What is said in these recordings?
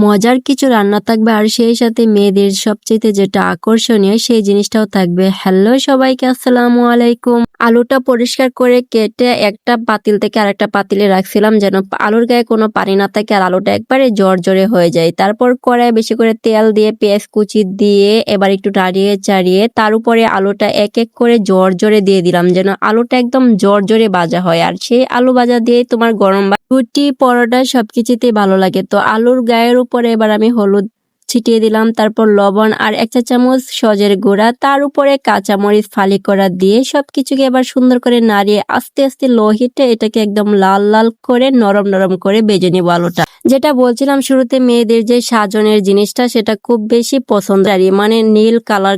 মজার কিছু রান্না থাকবে আর সেই সাথে মেয়েদের সবচেয়ে যেটা আকর্ষণীয় সেই জিনিসটাও থাকবে। হ্যালো সবাইকে, আসসালামু আলাইকুম। আলুটা পরিষ্কার করে কেটে একটা পাতিল থেকে আরেকটা পাতিলে রাখছিলাম যেন আলুর গায়ে কোনো পানি না থাকে আর আলুটা একবারে জর্জরে হয়ে যায়। তারপর কড়াইয়ে বেশি করে তেল দিয়ে পেঁয়াজ কুচি দিয়ে এবার একটু নাড়িয়ে চাড়িয়ে তার উপরে আলুটা এক এক করে জর্জরে দিয়ে দিলাম যেন আলুটা একদম জর্জরে ভাজা হয়। আর সেই আলু ভাজা দিয়ে তোমার গরম রুটি পরোটা সবকিছুতেই ভালো লাগে। তো আলুর গায়ের উপরে এবার আমি হলুদ ছিটিয়ে দিলাম, তারপর লবণ আর 1 চা চামচ সজের গুঁড়া, তার উপরে কাঁচামরিচ ফালি করা দিয়ে সবকিছুকে এবার সুন্দর করে নাড়িয়ে আস্তে আস্তে লো হিটে এটাকে একদম লাল লাল করে নরম নরম করে ভেজে নিব আলুটা। যেটা বলছিলাম শুরুতে, মেয়েদের যে সাজনের জিনিসটা সেটা খুব বেশি পছন্দ, আর মানে নীল কালার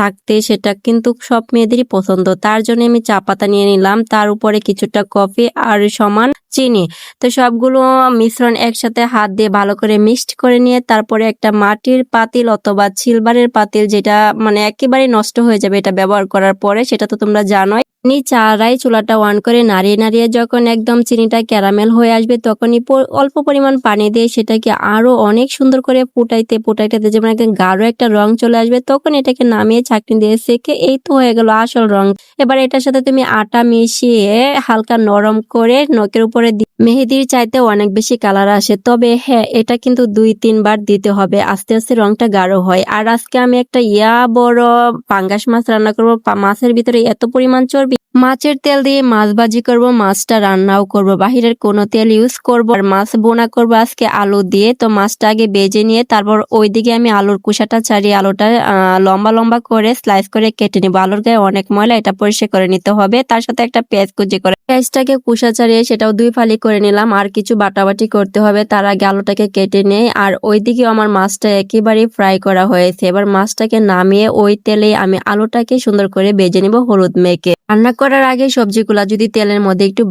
থাকতে সেটা কিন্তু সব মেয়েদেরই পছন্দ। তার জন্য আমি চা পাতা নিয়ে নিলাম, তার উপরে কিছুটা কফি আর সমান চিনি। তো সবগুলো মিশ্রণ একসাথে হাত দিয়ে ভালো করে মিক্সড করে নিয়ে তারপরে একটা মাটির পাতিল অথবা সিলভারের পাতিল, যেটা মানে একেবারে নষ্ট হয়ে যাবে এটা ব্যবহার করার পরে, সেটা তো তোমরা জানোই। চারাই চুলাটা অন করে নাড়িয়ে নাড়িয়ে যখন একদম চিনিটা ক্যারামেল হয়ে আসবে তখনই অল্প পরিমাণ পানি দিয়ে সেটাকে আরো অনেক সুন্দর করে ফুটাইতে ফুটাইতে যেমন একদম গাঢ় একটা রং চলে আসবে তখন এটাকে নামিয়ে ছাঁকনি দিয়ে সেকে এই তো হয়ে গেল আসল রং। এবার এটার সাথে তুমি আটা মিশিয়ে হালকা নরম করে নখের উপরে মেহেদির চাইতে অনেক বেশি কালার আসে, তবে হ্যাঁ এটা কিন্তু 2-3 বার দিতে হবে, আস্তে আস্তে রংটা গাঢ় হয়। আর আজকে আমি একটা বড় পাঙ্গাস মাছ রান্না করবো। মাছের ভিতরে এত পরিমাণ চর্বি, মাছের তেল দিয়ে মাছ ভাজি করব, মাছটা রান্নাও করব, বাহিরের কোনো তেল ইউজ করব। আর মাছ বোনা করব আজকে আলু দিয়ে। তো মাছটা আগে বেজে নিয়ে তারপর ওইদিকে আমি আলুর কুসাটা ছাড়িয়ে আলুটা লম্বা লম্বা করে স্লাইস করে কেটে নিব। আলুর গায়ে অনেক ময়লা, এটা পরিষ্কার করে নিতে হবে। তার সাথে একটা পেঁয়াজ কুচি করে পেঁয়াজটাকে কুসা ছাড়িয়ে সেটাও 2 ফালি করে নিলাম। আর কিছু বাটাবাটি করতে হবে, তার আগে আলুটাকে কেটে নেই। আর ওইদিকে আমার মাছটা একেবারেই ফ্রাই করা হয়েছে। এবার মাছটাকে নামিয়ে ওই তেলে আমি আলুটাকে সুন্দর করে ভেজে নিব হলুদ মেখে। রান্না করার আগে সবজিগুলা যদি তেলের মধ্যে একটু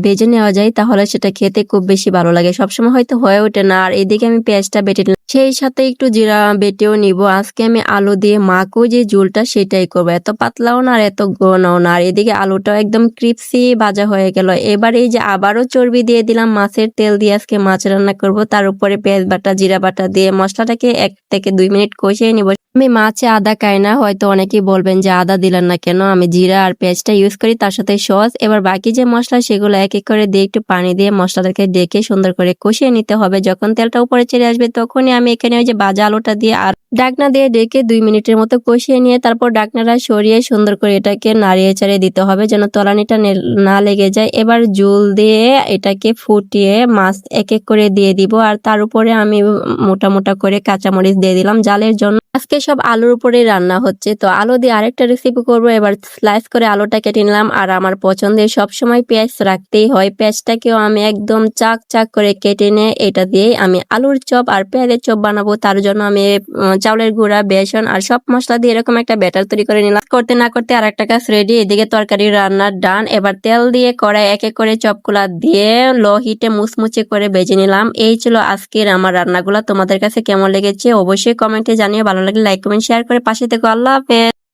ভেজে নেওয়া যায় তাহলে সেটা খেতে খুব বেশি ভালো লাগে। সবসময় হয়তো হয়ে ওঠে না। আর এদিকে আমি পেঁয়াজটা বেটে নিলাম, সেই সাথে একটু জিরা বেটেও নিব। আজকে আমি আলু দিয়ে মাখো যে ঝোলটা সেটাই করবো, এত পাতলাও না আর এত ঘনও না। আর এদিকে আলুটাও একদম ক্রিপসি ভাজা হয়ে গেল। এবার এই যে আবারও চর্বি দিয়ে দিলাম, মাছের তেল দিয়ে আজকে মাছ রান্না করব। তার উপরে পেঁয়াজ বাটা জিরা বাটা দিয়ে মশলাটাকে 1 থেকে 2 মিনিট কষিয়ে নিব। আমি মাছে আদা খাই না, হয়তো অনেকেই বলবেন যে আদা দিলেন না কেন, আমি জিরা আর পেঁয়াজটা ইউজ করি, তার সাথে সস। এবার বাকি যে মশলা সেগুলো এক এক করে দিয়ে একটু পানি দিয়ে মশলাটাকে ডেকে সুন্দর করে কষিয়ে নিতে হবে। যখন তেলটা উপরে ছেড়ে আসবে তখনই আমি এখানে ওই যে ভাজা আলুটা দিয়ে আর ঢাকনা দিয়ে ডেকে 2 মিনিটের মতো কষিয়ে নিয়ে তারপর ঢাকনাটা সরিয়ে সুন্দর করে এটাকে নাড়িয়ে চাড়িয়ে দিতে হবে যেন তলানিটা না লেগে যায়। এবার ঝোল দিয়ে এটাকে ফুটিয়ে মাছ এক এক করে দিয়ে দিব। আর তার উপরে আমি মোটা মোটা করে কাঁচামরিচ দিয়ে দিলাম জালের জন্য। আজকে সব আলুর উপরে রান্না হচ্ছে। তো আলু দিয়ে আরেকটা রেসিপি করব। এবার স্লাইস করে আলুটা কেটে নিলাম। আর আমার পছন্দের সবসময় পেঁয়াজ রাখতেই হয়, পেঁয়াজটাকেও আমি একদম চাক চাক করে কেটে নিয়ে এটা দিয়ে আমি আলুর চপ আর পেঁয়াজের চপ বানাবো। তার জন্য আমি চাউলের গুঁড়া, বেসন আর সব মশলা দিয়ে এরকম একটা ব্যাটার তৈরি করে নিলাম। করতে না করতে আর একটা কাজ রেডি। এদিকে তরকারি রান্নার ডান। এবার তেল দিয়ে কড়াই এক এক করে চপগুলা দিয়ে লো হিটে মুচমুচে করে ভেজে নিলাম। এই ছিল আজকের আমার রান্নাগুলা। তোমাদের কাছে কেমন লেগেছে অবশ্যই কমেন্টে জানিয়ে। ভালো লাগলে লাইক কমেন্ট শেয়ার করে পাশে থেকো। আল্লাহ হাফেজ।